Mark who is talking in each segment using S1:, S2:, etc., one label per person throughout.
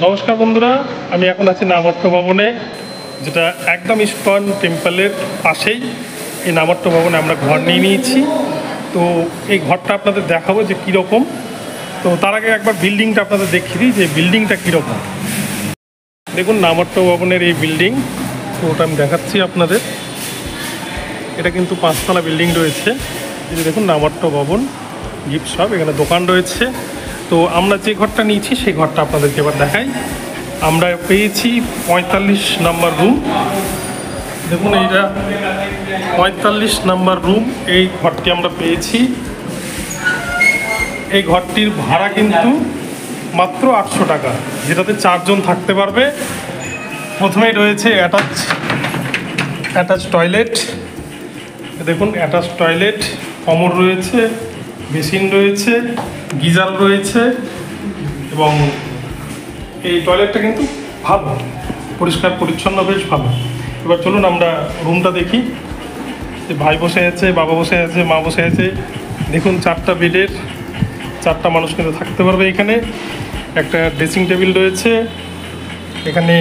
S1: নমস্কার বন্ধুরা, আমি এখন আছি নামট্য ভবনে, যেটা একদম ইস্কন টেম্পলের পাশেই। এই নামট্য ভবনে আমরা ঘর নিয়ে নিয়েছি। তো এই ঘরটা আপনাদের দেখাবো যে কীরকম। তো তার আগে একবার বিল্ডিংটা আপনাদের দেখিয়ে দিই যে বিল্ডিংটা কীরকম। দেখুন নামট্য ভবনের এই বিল্ডিং, তো ওটা আমি দেখাচ্ছি আপনাদের। এটা কিন্তু 5 তলা বিল্ডিং রয়েছে। এই যে দেখুন নামট্য ভবন গিফট শপ, এখানে দোকান রয়েছে। তো আমরা যে ঘরটা নিয়েছি সেই ঘরটা আপনাদেরকে এবার দেখাই। আমরা পেয়েছি 45 নাম্বার রুম। দেখুন এইটা 45 নাম্বার রুম, এই ঘরটি আমরা পেয়েছি। এই ঘরটির ভাড়া কিন্তু মাত্র 800 টাকা, যেটাতে 4 জন থাকতে পারবে। প্রথমেই রয়েছে অ্যাটাচ টয়লেট। দেখুন অ্যাটাচ টয়লেট, কমোড রয়েছে, বেসিন রয়েছে, গিজার রয়েছে এবং এই টয়লেটটা কিন্তু ভালো, পরিষ্কার পরিচ্ছন্ন, বেশ ভালো। এবার চলুন আমরা রুমটা দেখি। যে ভাই বসে আছে, বাবা বসে আছে, মা বসে আছে। দেখুন 4টা বেডের 4টা মানুষ কিন্তু থাকতে পারবে এখানে। একটা ড্রেসিং টেবিল রয়েছে, এখানে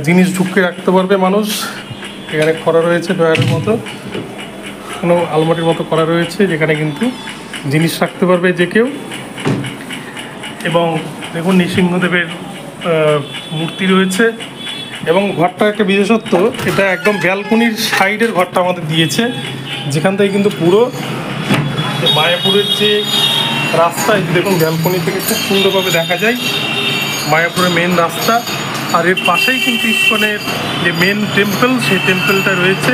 S1: জিনিস ঢুকিয়ে রাখতে পারবে মানুষ। এখানে করা রয়েছে ডয়ারের মতো, কোনো আলমারির মতো করা রয়েছে, যেখানে কিন্তু জিনিস রাখতে পারবে যে কেউ। এবং দেখুন নৃসিংহদেবের মূর্তি রয়েছে। এবং ঘরটা একটা বিশেষত্ব, এটা একদম ব্যালকনির সাইডের ঘরটা আমাদের দিয়েছে, যেখান থেকে কিন্তু পুরো মায়াপুরের যে রাস্তা, এই দেখুন ব্যালকনি থেকে খুব সুন্দরভাবে দেখা যায় মায়াপুরের মেন রাস্তা। আর এর পাশেই কিন্তু ইস্কনের যে মেন টেম্পল, সেই টেম্পলটা রয়েছে।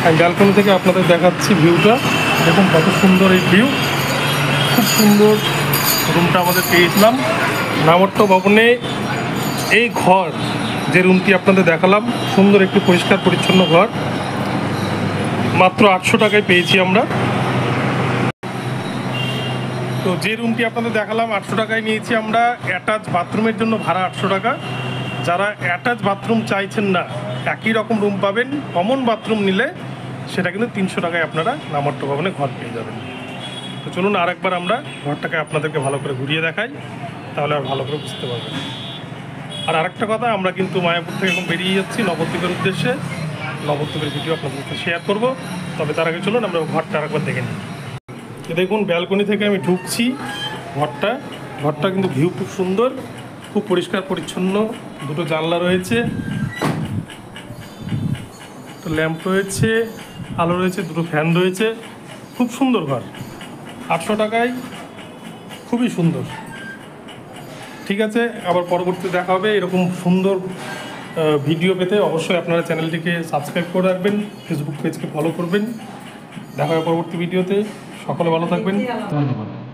S1: আমি ব্যালকনি থেকে আপনাদের দেখাচ্ছি ভিউটা। দেখুন কত সুন্দর এই ভিউ, খুব সুন্দর রুমটা আমাদের পেয়েছিলাম নামট্য ভবনে। এই ঘর, যে রুমটি আপনাদের দেখালাম, সুন্দর একটি পরিষ্কার পরিচ্ছন্ন ঘর, মাত্র 800 টাকায় পেয়েছি আমরা। তো যে রুমটি আপনাদের দেখালাম 800 টাকায় নিয়েছি আমরা। অ্যাটাচ বাথরুমের জন্য ভাড়া 800 টাকা। যারা অ্যাটাচ বাথরুম চাইছেন না, একই রকম রুম পাবেন, কমন বাথরুম নিলে সেটা কিন্তু 300 টাকায় আপনারা নামট্য ভবনে ঘর পেয়ে যাবেন। তো চলুন আরেকবার আমরা ঘরটাকে আপনাদেরকে ভালো করে ঘুরিয়ে দেখাই, তাহলে আর ভালো করে বুঝতে পারবেন। আর আরেকটা কথা, আমরা কিন্তু মায়াপুর থেকে এখন বেরিয়ে যাচ্ছি নবদ্বীপের উদ্দেশ্যে। নবদ্বীপের ভিডিও আপনাদের সাথে শেয়ার করব। তবে তার আগে চলুন আমরা ঘরটা আরেকবার দেখে নিই। দেখুন ব্যালকনি থেকে আমি ঢুকছি ঘরটা কিন্তু ভিউ খুব সুন্দর, খুব পরিষ্কার পরিচ্ছন্ন। 2টো জানলা রয়েছে, একটা ল্যাম্প রয়েছে, আলো রয়েছে, 2টো ফ্যান রয়েছে। খুব সুন্দর ঘর, 800 টাকায় খুবই সুন্দর। ঠিক আছে, আবার পরবর্তীতে দেখা হবে। এরকম সুন্দর ভিডিও পেতে অবশ্যই আপনারা চ্যানেলটিকে সাবস্ক্রাইব করে রাখবেন, ফেসবুক পেজকে ফলো করবেন। দেখা হবে পরবর্তী ভিডিওতে। সকলে ভালো থাকবেন, ধন্যবাদ।